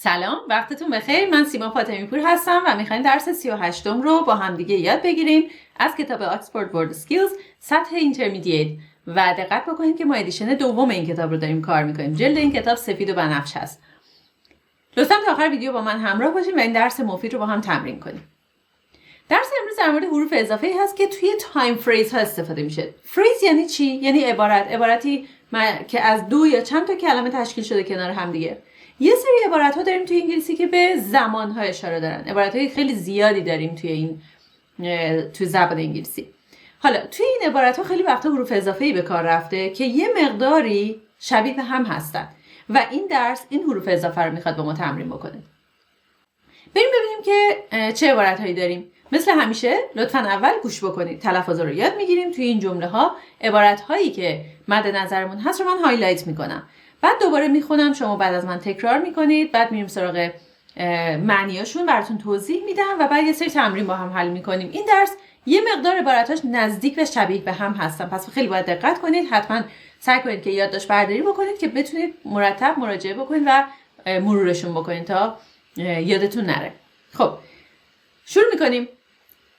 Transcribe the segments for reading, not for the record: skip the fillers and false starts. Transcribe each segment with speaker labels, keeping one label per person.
Speaker 1: سلام، وقتتون بخیر. من سیما فاطمی پور هستم و میخوایم درس 38 رو با همدیگه یاد بگیریم از کتاب اکسفورد ورد اسکیلز سطح اینترمدییت و دقت بکنید که ما ادیشن دوم این کتاب رو داریم کار میکنیم. جلد این کتاب سفید و بنفش هست. لطفاً تا آخر ویدیو با من همراه باشین و این درس مفید رو با هم تمرین کنیم. درس امروز در مورد حروف اضافه هست که توی تایم فریز ها استفاده میشه. فریز یعنی چی؟ یعنی عبارتی که از دو یا چند تا کلمه تشکیل شده کنار هم دیگه. یه سری عبارت ها داریم توی انگلیسی که به زمان ها اشاره دارن. عبارت های خیلی زیادی داریم توی زبان انگلیسی. حالا توی این عبارت ها خیلی وقتا حروف اضافه ای به کار رفته که یه مقداری شبیه به هم هستن و این درس این حروف اضافه رو میخواد با ما تمرین بکنه. بریم ببینیم که چه عبارت هایی داریم. مثل همیشه لطفاً اول گوش بکنید. تلفظ رو یاد میگیریم. توی این جمله ها عبارت هایی که مد نظرمون هست رو من هایلایت میکنم. بعد دوباره میخونم، شما بعد از من تکرار میکنید. بعد میریم سراغ معنیاشون، براتون توضیح میدم و بعد یه سری تمرین با هم حل میکنیم. این درس یه مقدار عبارتاش نزدیک و شبیه به هم هستن، پس خیلی باید دقت کنید. حتما سعی کنید که یادداشت برداری بکنید که بتونید مرتب مراجعه بکنید و مرورشون بکنید تا یادتون نره. خب شروع میکنیم.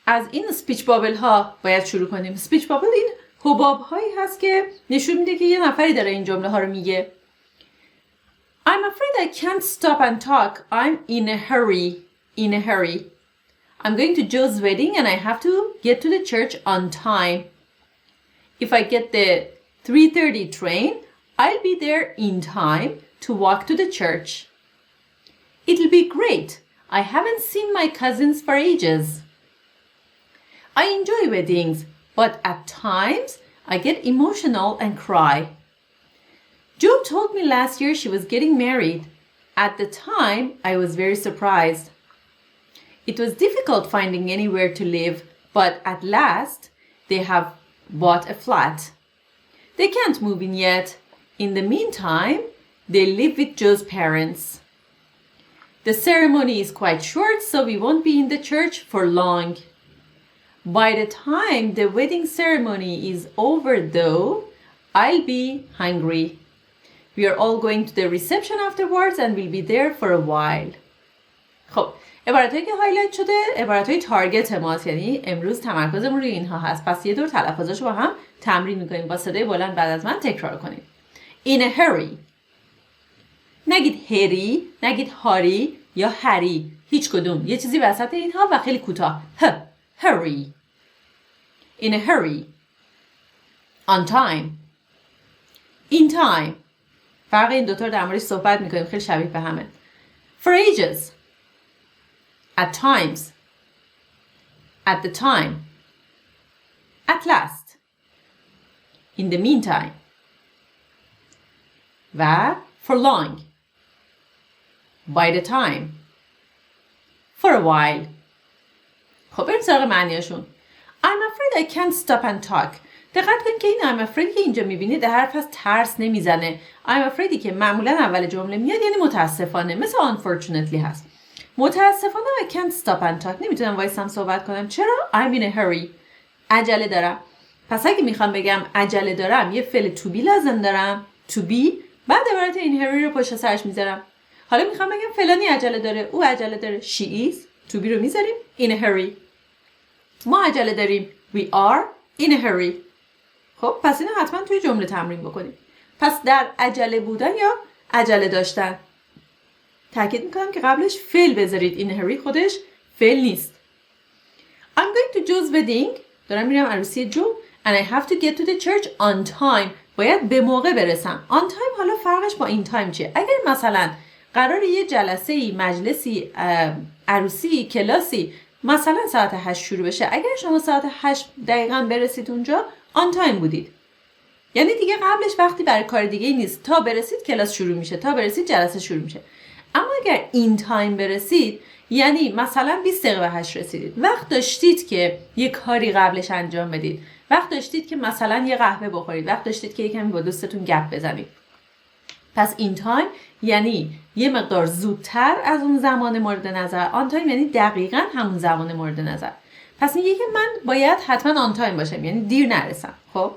Speaker 1: از این اسپیچ بابل ها باید شروع کنیم. اسپیچ بابل این حباب هایی هست که نشون میده که یه نفری داره این جمله ها رو میگه. I'm afraid I can't stop and talk. I'm in a hurry. I'm going to Joe's wedding and I have to get to the church on time. If I get the 3:30 train, I'll be there in time to walk to the church. It'll be great. I haven't seen my cousins for ages. I enjoy weddings, but at times I get emotional and cry. Joe told me last year she was getting married. At the time, I was very surprised. It was difficult finding anywhere to live, but at last, they have bought a flat. They can't move in yet. In the meantime, they live with Joe's parents. The ceremony is quite short, so we won't be in the church for long. By the time the wedding ceremony is over, though, I'll be hungry. We are all going to the reception afterwards and we'll be there for a while. خب عبارتایی که هایلایت شده عبارتای تارگت ماست، یعنی امروز تمرکزمون روی اینها هست. پس یه دور تلفظاشو با هم تمرین میکنیم. با صدای بلند بعد از من تکرار کنیم. In a hurry. نگید هری، نگید هاری یا هری، هیچ کدوم. یه چیزی وسط اینها و خیلی کوتاه. Hurry. In a hurry. On time. In time. فرق این دوتا رو در موردش صحبت میکنیم، خیلی شبیه به همه. For ages. At times. At the time. At last. In the meantime. و for long. By the time. For a while. خب بریم سراغ معنیاشون. I'm afraid I can't stop and talk. دقت کنید که این I'm afraid که اینجا میبینید حرف از ترس نمیزنه. I'm afraidی که معمولا اول جمله میاد یعنی متاسفانه، مثل unfortunately هست. متاسفانه I can't stop and talk. نمیتونم وایسم صحبت کنم. چرا؟ I'm in a hurry. عجله دارم. پس اگه میخوام بگم عجله دارم یه فعل to be لازم دارم. To be. بعد عبارت in hurry رو پشت سرش میذارم. حالا میخوام بگم فلانی عجله داره، او عجله داره. She is. To be رو میذاریم. In a hurry. ما عجله داریم. We are in a hurry. خب پس اینو حتما توی جمله تمرین بکنیم. پس در عجله بودن یا عجله داشتن. تاکید میکنم که قبلش فعل بذارید. in a hurry خودش فعل نیست. I'm going to Joe's wedding. دارم میرم عروسی جو. And I have to get to the church on time. باید به موقع برسم. On time حالا فرقش با in time چیه؟ اگر مثلا قرار یه جلسه‌ای، مجلسی، عروسی، کلاسی مثلا ساعت 8 شروع بشه، اگر شما ساعت 8 دقیقاً برسید اونجا آن تایم بودید. یعنی دیگه قبلش وقتی برای کار دیگه نیست، تا برسید کلاس شروع میشه، تا برسید جلسه شروع میشه. اما اگر این تایم برسید یعنی مثلا 20 دقیقه به 8 رسیدید، وقت داشتید که یه کاری قبلش انجام بدید، وقت داشتید که مثلا یه قهوه بخورید، وقت داشتید که یکمی با دوستتون گپ بزنید. پس این تایم یعنی یه مقدار زودتر از اون زمان مورد نظر. آن تایم یعنی دقیقاً همون زمان مورد نظر. پس میگه که من باید حتما آن تایم باشم، یعنی دیر نرسم. خب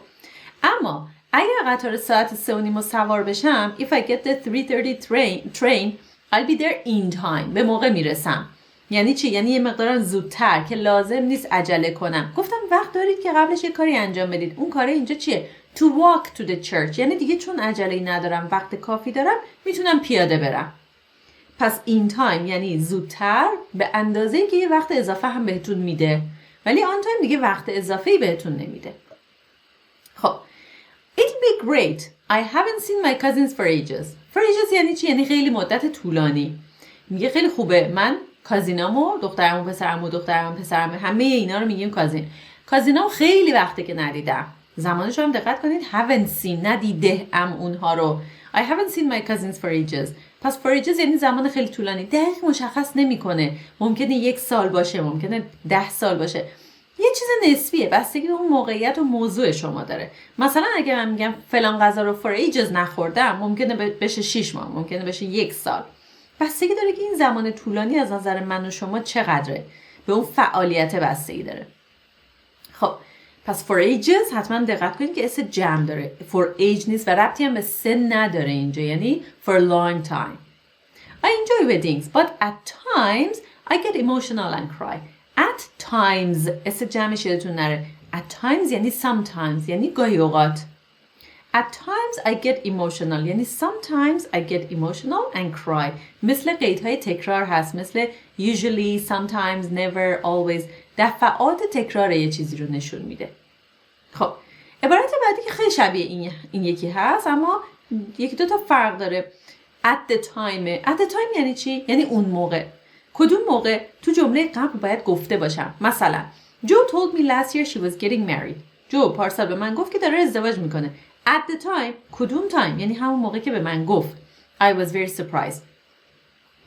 Speaker 1: اما اگر قطار ساعت 3:30 سوار بشم, if I get the 3:30 train, I'll be there in time. به موقع میرسم. یعنی چی؟ یعنی یه مقدار زودتر که لازم نیست عجله کنم. گفتم وقت دارید که قبلش یه کاری انجام بدید. اون کار اینجا چیه؟ To walk to the church. یعنی دیگه چون عجله‌ای ندارم، وقت کافی دارم، میتونم پیاده برم. پس in time یعنی زودتر به اندازه‌ای که یه وقت اضافه هم بهتون میده. ولی on time دیگه وقت اضافه‌ای بهتون نمیده. خب It'll be great. I haven't seen my cousins for ages. For ages یعنی چی؟ یعنی خیلی مدت طولانی. میگه خیلی خوبه. من کازینامو، دخترمو، پسرمو، دخترمو، پسرمو، همه اینا رو میگیم کازین. کازینامو خیلی وقته که ندیدم. زمانش رو هم دقت کنید. haven't seen ندیده ام اونها رو. I haven't seen my cousins for ages. پس for ages یعنی زمان خیلی طولانی. دقیق مشخص نمیکنه. ممکنه 1 سال باشه، ممکنه 10 سال باشه. یه چیز نسبیه، بستگی به اون موقعیت و موضوع شما داره. مثلا اگه من میگم فلان غذا رو for ages نخوردم، ممکنه بشه 6 ماه، ممکنه بشه 1 سال. بستگی داره که این زمان طولانی از نظر من و شما چقدره. به اون فعالیت بستگی داره. خب پس for ages حتما دقت کنید که اسم جمع داره. for age نیست و ربطی هم به سن نداره اینجا، یعنی for a long time. I enjoy weddings but at times I get emotional and cry. At times اسم جمعش یادتون نره. At times یعنی sometimes یعنی گاهی اوقات. At times I get emotional یعنی sometimes I get emotional and cry. مثل قیدهای تکرار هست، مثل usually, sometimes, never, always. دفعات تکرار یه چیزی رو نشون میده. خب عبارت بعدی که خیلی شبیه این یکی هست اما یکی دو تا فرق داره. At the time. At the time یعنی چی؟ یعنی اون موقع. کدوم موقع؟ تو جمله قبل باید گفته باشم. مثلا Joe told me last year she was getting married. جو پارسال به من گفت که داره ازدواج میکنه. At the time کدوم تایم؟ یعنی همون موقع که به من گفت. I was very surprised.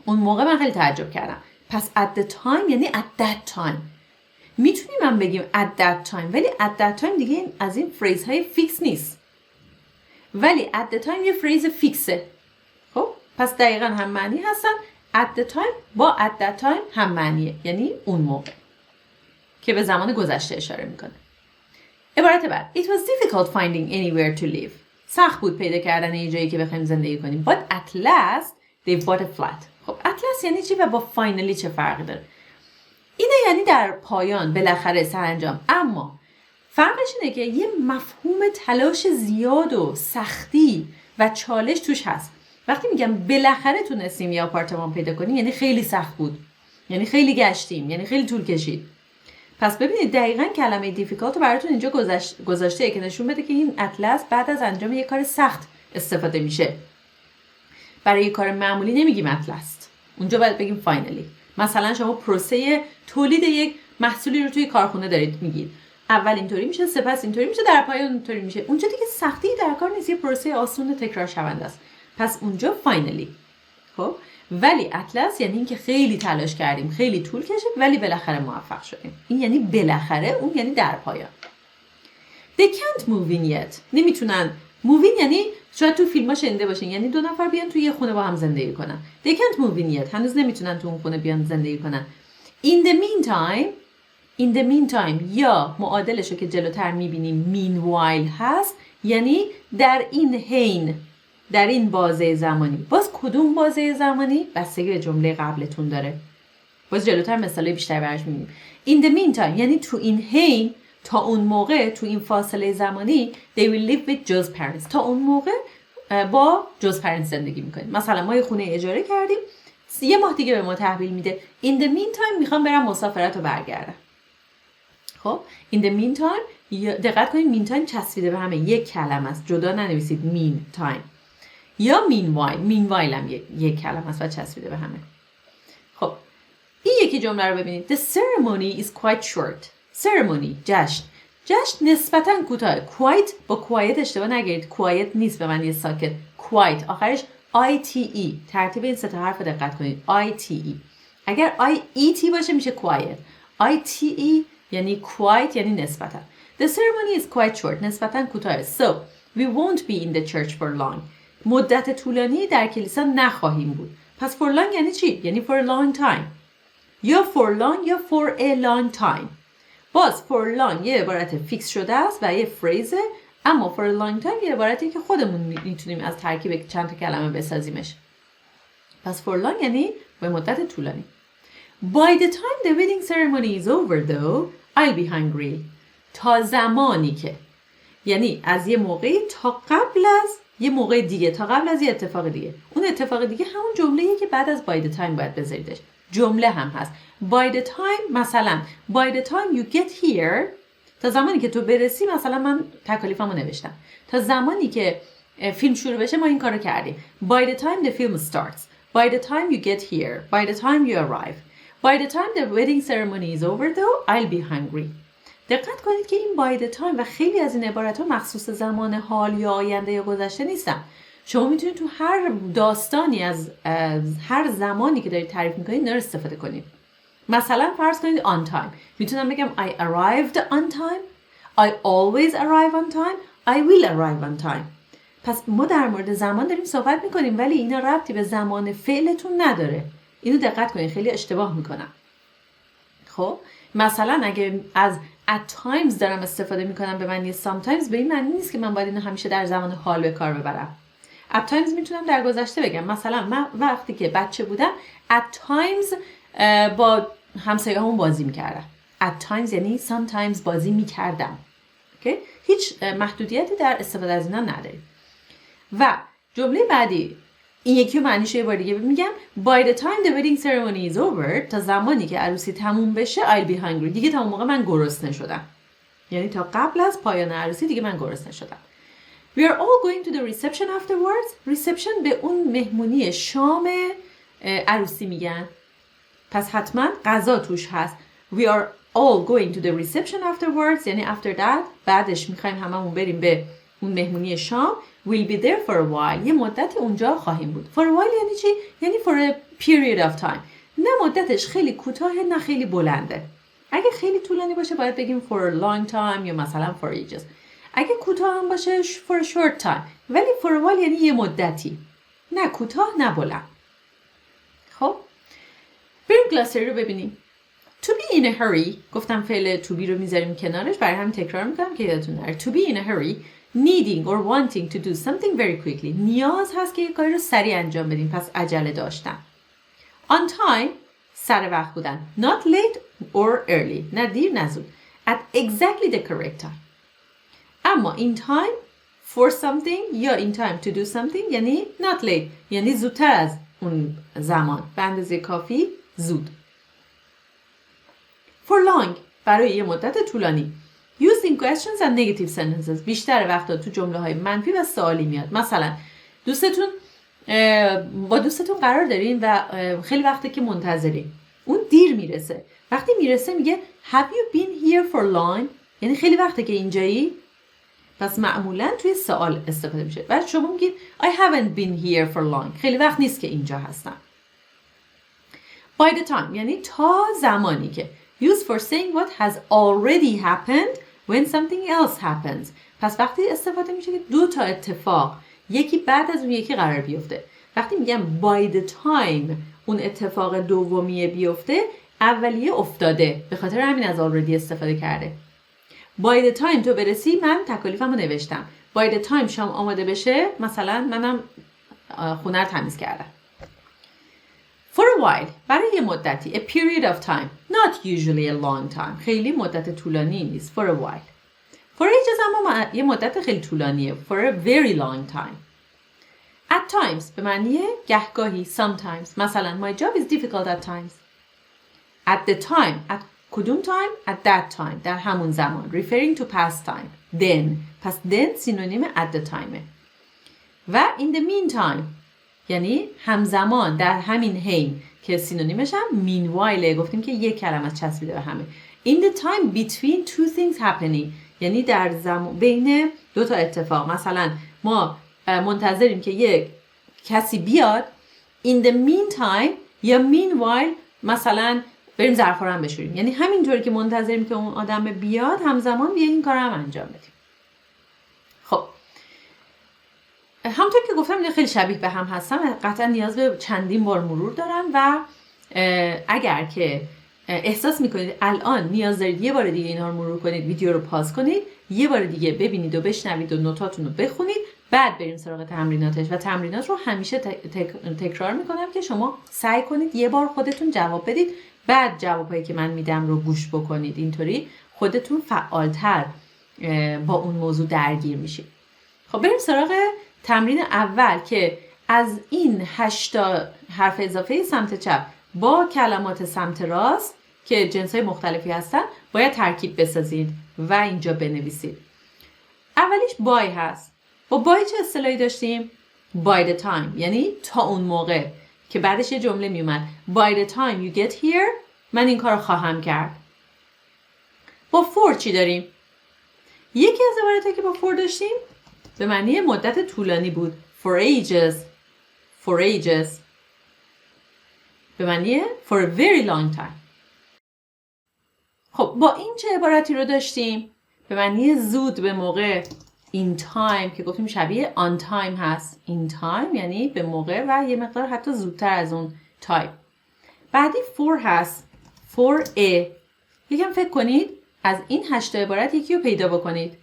Speaker 1: اون موقع من خیلی تعجب کردم. پس at the time یعنی at that time. میتونیم من بگیم at that time ولی at that time دیگه از این فریز های فیکس نیست. ولی at the time یه فریز فیکسه. خب پس دقیقا هم معنی هستن. At the time با at that time هم معنیه، یعنی اون موقع که به زمان گذشته اشاره میکنه. عبارت بعد It was difficult finding anywhere to live. سخت بود پیدا کردن یه جایی که بخوایم زندگی کنیم. But at last they bought a flat. خب at last یعنی چی و با finally چه فرقی داره؟ اینه یعنی در پایان، بالاخره، سرانجام. اما فرقش اینه که یه مفهوم تلاش زیاد و سختی و چالش توش هست. وقتی میگم بالاخره تونستیم یه آپارتمان پیدا کنیم یعنی خیلی سخت بود، یعنی خیلی گشتیم، یعنی خیلی طول کشید. پس ببینید دقیقاً کلمه دیفیکالت رو براتون اینجا گذاشته که نشون بده که این اطلس بعد از انجام یه کار سخت استفاده میشه. برای یه کار معمولی نمیگیم اطلس، اونجا باید بگیم فاینلی. مثلا شما پروسه تولید یک محصولی رو توی کارخونه دارید میگید، اول اینطوری میشه، سپس اینطوری میشه، در پایان اینطوری میشه. اونجا دیگه سختی در کار نیست، یه پروسه آسون تکرار شونده است. پس اونجا فاینلی. خب ولی اطلس یعنی اینکه خیلی تلاش کردیم، خیلی طول کشید ولی بالاخره موفق شدیم. این یعنی بالاخره، اون یعنی در پایان. They can't move in yet. نمیتونن. move in یعنی شاید تو فیلم‌ها شنیده باشین، یعنی 2 نفر بیان توی یه خونه با هم زندگی کنن. They can't move in yet. هنوز نمیتونن تو اون خونه بیان زندگی کنن. In the meantime یا معادلشو که جلوتر میبینیم meanwhile هست، یعنی در این حین، در این بازه زمانی. باز کدوم بازه زمانی؟ بستگی به جمله قبلتون داره. باز جلوتر مثالای بیشتر براش می‌بینیم. In the meantime یعنی تو این حین، تا اون موقع، تو این فاصله زمانی they will live with Joe's parents. تا اون موقع با Joe's parents زندگی می‌کنیم. مثلا ما یه خونه اجاره کردیم، 1 ماه دیگه به ما تحویل میده. In the meantime میخوام برم مسافرت رو برگردم. خب in the meantime دقت کنید meantime چسبیده به همه، یک کلمه است، جدا ننویسید meantime. یا meanwhile هم یک کلمه است و چسبیده به همه. خب این یکی جمله رو ببینید. The ceremony is quite short. ceremony جشن نسبتاً کوتاه. quite با quiet اشتباه نگیرید. quiet نیست به معنی ساکت. quite آخرش ite. ترتیب این 3 تا حرف دقت کنید. ite. اگر iet باشه میشه quiet. ite یعنی quite یعنی نسبتاً. The ceremony is quite short. نسبتاً کوتاه. So we won't be in the church for long. مدت طولانی در کلیسا نخواهیم بود. پس for long یعنی چی؟ یعنی for a long time. یا for long یا for a long time. باز for long یه عبارت فیکس شده است و یه فریزه، اما for a long time یه عبارتی که خودمون میتونیم از ترکیب چند تا کلمه بسازیمش. پس for long یعنی به مدت طولانی. By the time the wedding ceremony is over though, I'll be hungry. تا زمانی که، یعنی از یه موقعی تا قبل از یه موقع دیگه، تا قبل از یه اتفاق دیگه. اون اتفاق دیگه همون جمله‌ایه که بعد از by the time باید بذاریدش. جمله هم هست. By the time مثلا by the time you get here، تا زمانی که تو برسی، مثلا من تکالیفمو نوشتم. تا زمانی که فیلم شروع بشه ما این کارو کردیم. By the time the film starts, by the time you get here, by the time you arrive, by the time the wedding ceremony is over though, I'll be hungry. دقت کنید که این by the time و خیلی از این عبارت‌ها مخصوص زمان حال یا آینده یا گذشته نیستن. شما میتونید تو هر داستانی از هر زمانی که دارید تعریف میکنید اینا رو استفاده کنید. مثلا فرض کنید on time. میتونم بگم I arrived on time, I always arrive on time, I will arrive on time. پس ما در مورد زمان داریم صحبت میکنیم ولی اینا ربطی به زمان فعلتون نداره. اینو دقت کنید، خیلی اشتباه میکنم. خب مثلا اگه از at times دارم استفاده میکنم به معنی sometimes، به این معنی نیست که من باید اینو همیشه در زمان حال به کار ببرم. at times میتونم در گذشته بگم. مثلا من وقتی که بچه بودم at times با همسایه‌هامون بازی میکردم. at times یعنی sometimes بازی میکردم. okay؟ هیچ محدودیتی در استفاده از اینا نداریم. و جمله بعدی این یکی معنیش یه بار دیگه میگم by the time the wedding ceremony is over، تا زمانی که عروسی تموم بشه I'll be hungry. دیگه تا اون موقع من گرسنه شدم. یعنی تا قبل از پایان عروسی دیگه من گرسنه شدم. We are all going to the reception afterwards. reception به اون مهمونی شام عروسی میگن. پس حتما غذا توش هست. We are all going to the reception afterwards یعنی after that بعدش میخوایم هممون بریم به اون مهمونی شام. We'll be there for a while. یه مدتی اونجا خواهیم بود. For a while یعنی چی؟ یعنی for a period of time. نه مدتش خیلی کوتاه نه خیلی بلنده. اگه خیلی طولانی باشه باید بگیم for a long time یا مثلا for ages. اگه کوتاه هم باشه for a short time. ولی for a while یعنی یه مدتی. نه کوتاه نه بلند. خب بریم گلاسری رو ببینیم. To be in a hurry، گفتم فعل to be رو میذاریم کنارش، برای همین تکرار میکنم که یادتون نره. To be in a hurry، needing or wanting to do something very quickly. نیاز هست که یک کاری رو سریع انجام بدیم، پس عجله داشتن. On time، سر وقت بودن. Not late or early، نه دیر نه زود. At exactly the correct time. اما in time for something یا in time to do something یعنی not late، یعنی زودتر از اون زمان، به اندازه کافی زود. For long، برای یه مدت طولانی. Used in questions and negative sentences، بیشتر وقتا تو جمله های منفی و سوالی میاد. مثلا با دوستتون قرار دارین و خیلی وقته که منتظرین، اون دیر میرسه. وقتی میرسه میگه Have you been here for long؟ یعنی خیلی وقته که اینجایی. پس معمولا توی سوال استفاده میشه. بعد شما میگید I haven't been here for long، خیلی وقت نیست که اینجا هستم. By the time یعنی تا زمانی که. Used for saying what has already happened when something else happens. پس وقتی استفاده میشه که دو تا اتفاق یکی بعد از اون یکی قرار بیفته. وقتی میگم by the time اون اتفاق دومیه بیفته، اولیه افتاده، به خاطر همین از already استفاده کرده. by the time تو برسی، من تکالیفمو نوشتم. by the time شام آماده بشه، مثلا منم خونه رو تمیز کردم. For a while، برای یه مدتی. A period of time، not usually a long time، خیلی مدت طولانی نیست. For a while. For ages اما یه مدت خیلی طولانیه. For a very long time. At times به معنی گهگاهی. Sometimes. مثلا my job is difficult at times. At the time. At کدوم time؟ At that time. در همون زمان. Referring to past time. Then. پس then سینونیم at the time. و in the meantime یعنی همزمان، در همین حین، که سینونیمش هم meanwhile، گفتیم که یک کلمه چسبیده به همه. In the time between two things happening یعنی در زمان بین دو تا اتفاق. مثلا ما منتظریم که یک کسی بیاد. In the meantime یا meanwhile مثلا بریم ظرفا رو هم بشوریم. یعنی همینطوری که منتظریم که اون آدم بیاد، همزمان بیایم این کار هم انجام بدیم. خب همونطور که گفتم اینا خیلی شبیه به هم هستن و قطعا نیاز به چندین بار مرور دارن و اگر که احساس میکنید الان نیاز دارید یه بار دیگه اینا رو مرور کنید، ویدیو رو پاز کنید، یه بار دیگه ببینید و بشنوید و نوتاتون رو بخونید، بعد بریم سراغ تمریناتش و تمرینات رو همیشه تکرار میکنم که شما سعی کنید یه بار خودتون جواب بدید، بعد جوابایی که من میدم رو گوش بکنید. اینطوری خودتون فعالتر با اون موضوع درگیر میشید. خب بریم سراغ تمرین اول که از این 8 حرف اضافه سمت چپ با کلمات سمت راست که جنس‌های مختلفی هستن باید ترکیب بسازید و اینجا بنویسید. اولیش بای هست. با بای چه اصطلاحی داشتیم؟ by the time، یعنی تا اون موقع، که بعدش یه جمله میومد by the time you get here من این کار رو خواهم کرد. با for چی داریم؟ یکی از عبارتایی که با for داشتیم به معنی مدت طولانی بود. for ages به معنی for a very long time. خب با این چه عبارتی رو داشتیم؟ به معنی زود، به موقع. in time که گفتیم شبیه on time هست. in time یعنی به موقع و یه مقدار حتی زودتر از اون time. بعدی for هست. for a. یکم فکر کنید از این 8 عبارت یکی رو پیدا بکنید.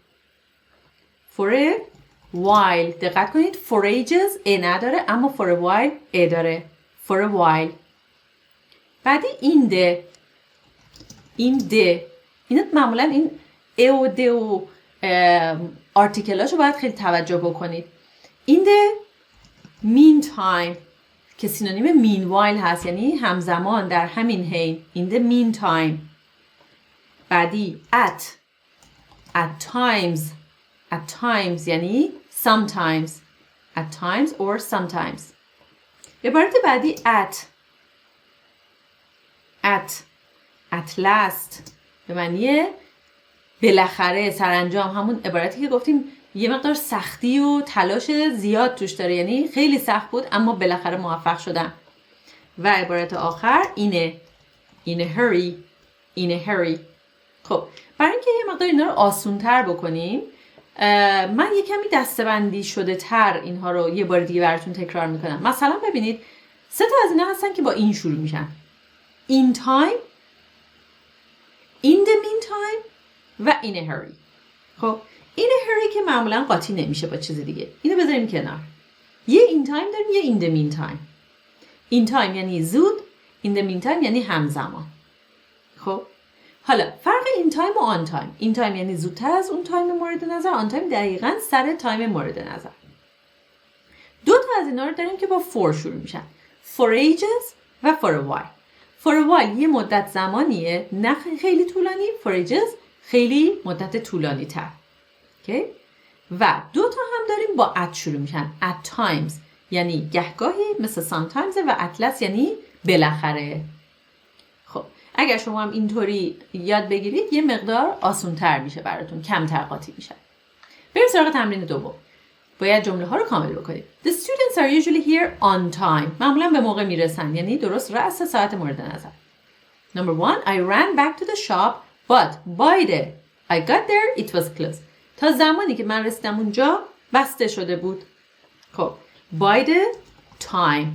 Speaker 1: for a while. دقت کنید for ages a نداره اما for a while a داره. for a while. بعدی in the. اینا معمولا این ا و د و آرتیکلاشو باید خیلی توجه بکنید. in the meantime که سینونیم meanwhile هست، یعنی همزمان، در همین حین. in the meantime. بعدی at times یعنی sometimes. at times or sometimes. عبارت بعدی at last به معنی بالاخره، سرانجام. همون عبارتی که گفتیم یه مقدار سختی و تلاش زیاد توش داره، یعنی خیلی سخت بود اما بالاخره موفق شدن. و عبارت آخر اینه in a hurry. خب برای اینکه یه مقدار اینا رو آسون‌تر بکنیم من یه کمی دسته‌بندی شده تر اینها رو یه بار دیگه براتون تکرار میکنم. مثلا ببینید 3 تا از اینا هستن که با این شروع میشن. in time، in the meantime و in a hurry. خب in a hurry که معمولا قاطی نمیشه با چیز دیگه، اینو بذاریم کنار. یه in time داریم، یه in the meantime. in time یعنی زود، in the meantime یعنی همزمان. خب حالا فرق in time و on time. in time یعنی زودتر از اون تایم مورد نظر، on time دقیقاً سر تایم مورد نظر. 2 تا از اینا رو داریم که با for شروع میشن. for ages و for a while. for a while یه مدت زمانیه، نه خیلی طولانی. for ages خیلی مدت طولانی تر. okay؟ و 2 تا هم داریم با at شروع میشن. at times یعنی گهگاهی، مثل sometimes، و at last یعنی بالاخره. خب اگر شما هم اینطوری یاد بگیرید یه مقدار آسان‌تر میشه براتون، کمتر قاطی میشه. بریم سراغ تمرین دوم. باید جمله ها رو کامل بکنید. The students are usually here on time. معمولا به موقع میرسن، یعنی درست رأس ساعت مورد نظر. Number 1, I ran back to the shop but by the I got there it was closed. تا زمانی که من رسیدم اونجا بسته شده بود. خب by the time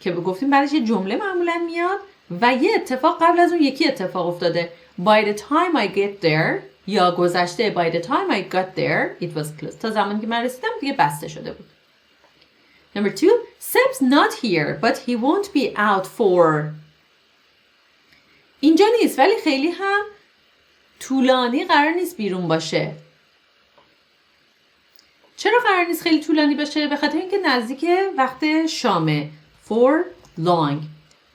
Speaker 1: که گفتیم بعدش یه جمله معمولا میاد و یه اتفاق قبل از اون یکی اتفاق افتاده. By the time I get there یا گذشته by the time I got there it was closed. تا زمانی که من رسیدم دیگه بسته شده بود. Number 2, Seb's not here but he won't be out for. اینجا نیست ولی خیلی هم طولانی قرار نیست بیرون باشه. چرا قرار نیست خیلی طولانی باشه؟ به خاطر اینکه نزدیک وقت شامه. For long.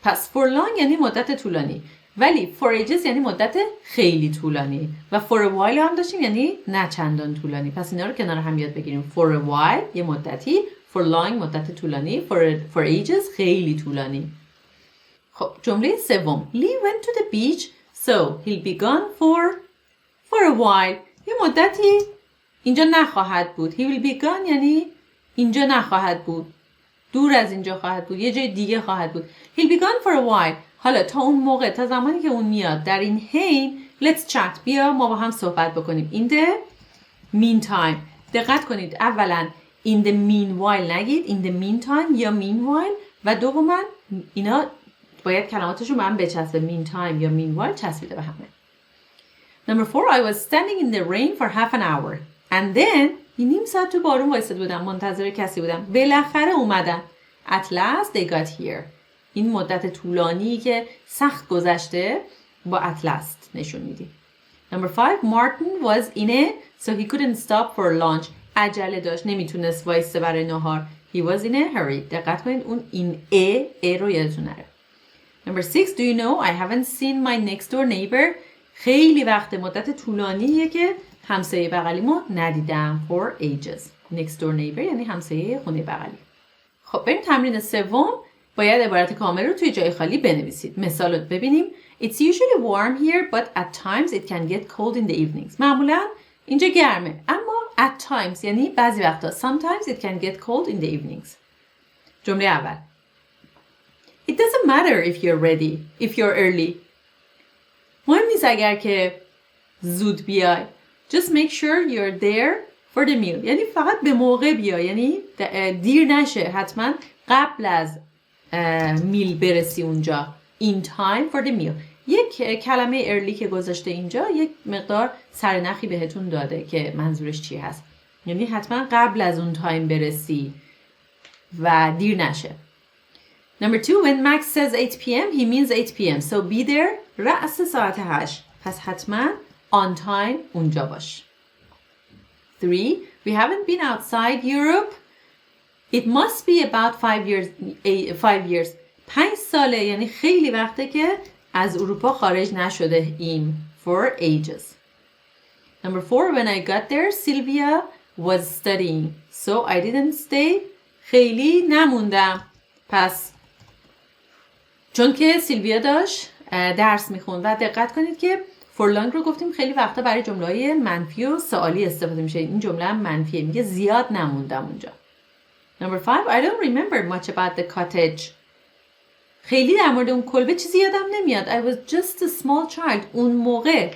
Speaker 1: پس for long یعنی مدت طولانی، ولی for ages یعنی مدت خیلی طولانی، و for a while هم داشتیم یعنی نه چندان طولانی. پس اینا رو کنار هم یاد بگیریم. for a while یه مدتی، for long مدت طولانی، for ages خیلی طولانی. خب جمله سوم. Lee went to the beach so he'll be gone for a while. یه مدتی اینجا نخواهد بود. He will be gone یعنی اینجا نخواهد بود، دور از اینجا خواهد بود، یه جای دیگه خواهد بود. He'll be gone for a while. حالا تا اون موقع، تا زمانی که اون میاد، در این حین let's chat. بیا ما با هم صحبت بکنیم. In the meantime. دقت کنید اولا in the meanwhile نگید، in the meantime یا meanwhile، و دوما اینا باید کلماتشون به هم بچسبه. meantime یا meanwhile چسبیده به همه. Number 4, I was standing in the rain for half an hour and then نیم ساعت تو بارون وایساده بودم، منتظر کسی بودم، بالاخره اومدن. At last they got here. این مدت طولانی که سخت گذشته با at last نشون میدیم. Number 5, Martin was in a so he couldn't stop for lunch. عجله داشت، نمیتونست وایسته برای نهار. He was in a hurry. دقت کنید اون in a رو یادتون نره. Number 6, do you know I haven't seen my next door neighbor. خیلی وقت مدت طولانیه که همسایه بغلیمو ندیدم. For ages. Next door neighbor یعنی همسایه خونه بغلی. خب بریم تمرین سوم. باید عبارت کامل رو توی جای خالی بنویسید. مثال رو ببینیم. It's usually warm here, but at times it can get cold in the evenings. معمولاً اینجا گرمه، اما at times یعنی بعضی وقتا. Sometimes it can get cold in the evenings. جمله اول. It doesn't matter if you're early. مهم نیست اگر که زود بیای. Just make sure you're there for the meal. یعنی فقط به موقع بیا، یعنی دیر نشه. حتما قبل از میل برسی اونجا. In time for the meal. یک کلمه early که گذاشته اینجا یک مقدار سرنخی بهتون داده که منظورش چی هست. یعنی حتما قبل از اون تایم برسی و دیر نشه. Number 2, when Max says 8 p.m. he means 8 p.m. So be there رأس ساعت 8. پس حتما on time اونجا باش. 3, we haven't been outside Europe. It must be about 5 years. 5 ساله یعنی خیلی وقته که از اروپا خارج نشده ایم. For ages. Number 4, when I got there, Sylvia was studying. So I didn't stay. خیلی نموندم. پس چون که سیلویا داشت درس میخوند و دقت کنید که for long رو گفتیم خیلی وقتا برای جمله‌های منفی و سوالی استفاده میشه. این جمله هم منفیه، میگه زیاد نموندم اونجا. Number 5, I don't remember much about the cottage. خیلی در مورد اون کلبه چیزی یادم نمیاد. I was just a small child. اون موقع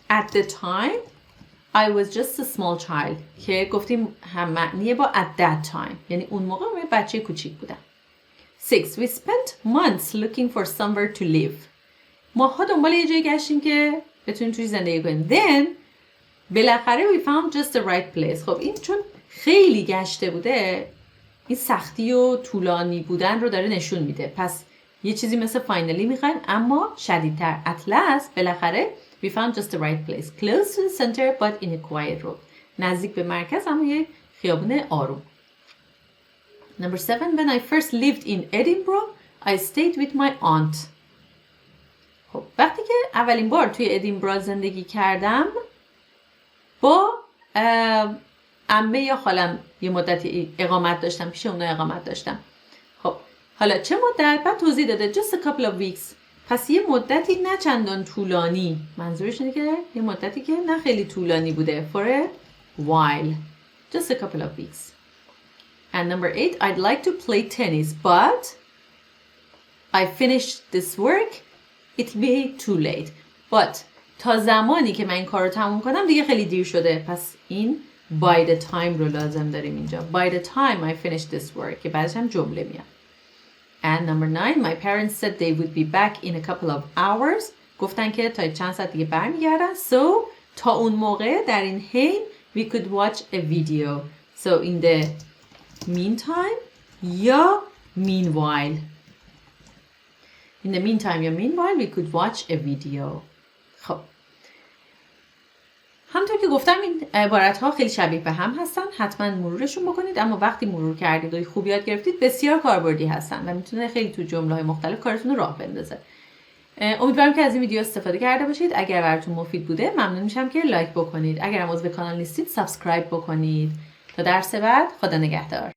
Speaker 1: at the time I was just a small child که گفتیم هم معنیه با at that time یعنی اون موقع من بچه کوچیک بودم. 6, we spent months looking for somewhere to live. ماها دنبال یه جایی گشتیم که بتونیم توی زندگی کنیم. Then بالاخره we found just the right place. خب این چون خیلی گشته بوده این سختی و طولانی بودن رو داره نشون میده. پس یه چیزی مثل finally میخوایم اما شدیدتر. At last بالاخره we found just the right place. Close to the center but in a quiet road. نزدیک به مرکز اما یک خیابون آروم. Number 7, when I first lived in Edinburgh, I stayed with my aunt. خب وقتی که اولین بار توی ادینبرا زندگی کردم با عمه یا خالم یه مدتی اقامت داشتم، پیش اونا اقامت داشتم. خب حالا چه مدت؟ بعد توضیح داده just a couple of weeks. پس یه مدتی نه چندان طولانی. منظورش اینه که یه مدتی که نه خیلی طولانی بوده. For a while. Just a couple of weeks. And number 8, I'd like to play tennis, but I finished this work. It'll be too late. But تا زمانی که من این کار رو تموم کنم دیگه خیلی دیر شده. پس این by the time رو لازم داریم اینجا. By the time I finish this work. که بعدش هم جمله میاد. And number 9, my parents said they would be back in a couple of hours. گفتن که تا چند ساعت دیگه برمیگردن. So تا اون موقع در این حین we could watch a video. So in the meantime یا meanwhile. In the meantime یا meanwhile we could watch a video. خب همونطور که گفتم این عبارت ها خیلی شبیه به هم هستن. حتما مرورشون بکنید اما وقتی مرور کردید و خوب یاد گرفتید بسیار کاربردی هستن و میتونه خیلی تو جمله های مختلف کارتون رو راه بندازه. امیدوارم که از این ویدیو استفاده کرده باشید. اگر براتون مفید بوده ممنون میشم که لایک بکنید. اگر هم عضو کانال نیستید سابسکرایب بکنید. تا درس بعد خدا نگهدار.